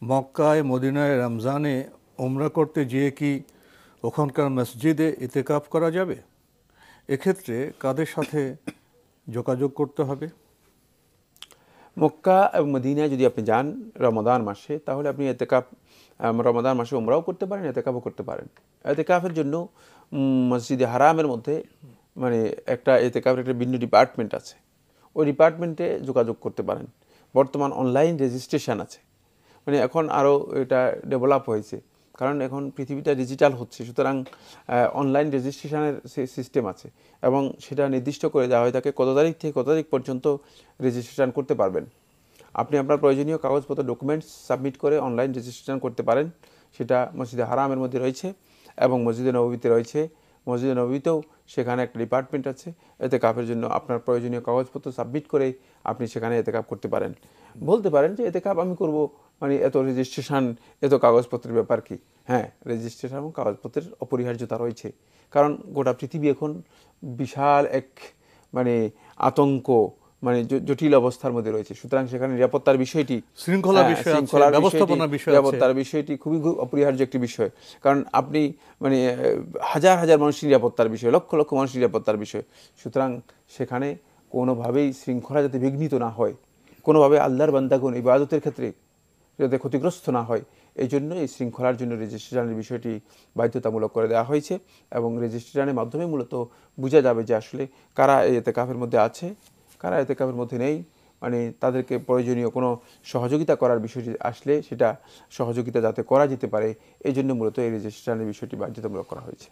মক্কায় মদিনায় রমজানে ওমরা করতে গিয়ে কি ওখানকার মসজিদে ইতিকাফ করা যাবে? এক্ষেত্রে কাদের সাথে যোগাযোগ করতে হবে? মক্কা এবং মদিনায় যদি আপনি যান রমাদান মাসে, তাহলে আপনি এতেকাফ রমাদান মাসে উমরাও করতে পারেন, এতেকাফও করতে পারেন। এতেকাফের জন্য মসজিদে হারামের মধ্যে মানে একটা এতেকাফের একটা ভিন্ন ডিপার্টমেন্ট আছে, ওই ডিপার্টমেন্টে যোগাযোগ করতে পারেন। বর্তমান অনলাইন রেজিস্ট্রেশন আছে, মানে এখন আরও এটা ডেভেলপ হয়েছে, কারণ এখন পৃথিবীটা ডিজিটাল হচ্ছে, সুতরাং অনলাইন রেজিস্ট্রেশনের সিস্টেম আছে এবং সেটা নির্দিষ্ট করে দেওয়া হয় থাকে কত তারিখ থেকে কত তারিখ পর্যন্ত রেজিস্ট্রেশন করতে পারবেন। আপনি আপনার প্রয়োজনীয় কাগজপত্র ডকুমেন্টস সাবমিট করে অনলাইন রেজিস্ট্রেশন করতে পারেন। সেটা মসজিদে হারামের মধ্যে রয়েছে এবং মসজিদে নববীতে রয়েছে। মসজিদে নববীতেও সেখানে একটা ডিপার্টমেন্ট আছে। এতেকাফের জন্য আপনার প্রয়োজনীয় কাগজপত্র সাবমিট করে আপনি সেখানে এতেকাফ করতে পারেন। বলতে পারেন যে এতেকাফ আমি করব, মানে এত রেজিস্ট্রেশন, এত কাগজপত্রের ব্যাপার কি? হ্যাঁ, রেজিস্ট্রেশন এবং কাগজপত্রের অপরিহার্যতা রয়েছে, কারণ গোটা পৃথিবী এখন বিশাল এক মানে আতঙ্ক, মানে জটিল অবস্থার মধ্যে রয়েছে। সুতরাং সেখানে নিরাপত্তার বিষয়টি, নিরাপত্তার বিষয়টি খুবই অপরিহার্য একটি বিষয়, কারণ আপনি মানে হাজার হাজার মানুষের নিরাপত্তার বিষয়, লক্ষ লক্ষ মানুষের নিরাপত্তার বিষয়। সুতরাং সেখানে কোনোভাবেই শৃঙ্খলা যাতে বিঘ্নিত না হয়, কোনোভাবে আল্লাহর বান্দাগণ ইবাদতের ক্ষেত্রে যাতে ক্ষতিগ্রস্ত না হয়, এই জন্য এই শৃঙ্খলার জন্য রেজিস্ট্রেশনের বিষয়টি বাধ্যতামূলক করে দেওয়া হয়েছে এবং রেজিস্ট্রেশনের মাধ্যমে মূলত বোঝা যাবে যে আসলে কারা এই এতেকাফের মধ্যে আছে, কারা এতেকাফের মধ্যে নেই। মানে তাদেরকে প্রয়োজনীয় কোনো সহযোগিতা করার বিষয়টি আসলে সেটা সহযোগিতা যাতে করা যেতে পারে, এই জন্য মূলত এই রেজিস্ট্রেশনের বিষয়টি বাধ্যতামূলক করা হয়েছে।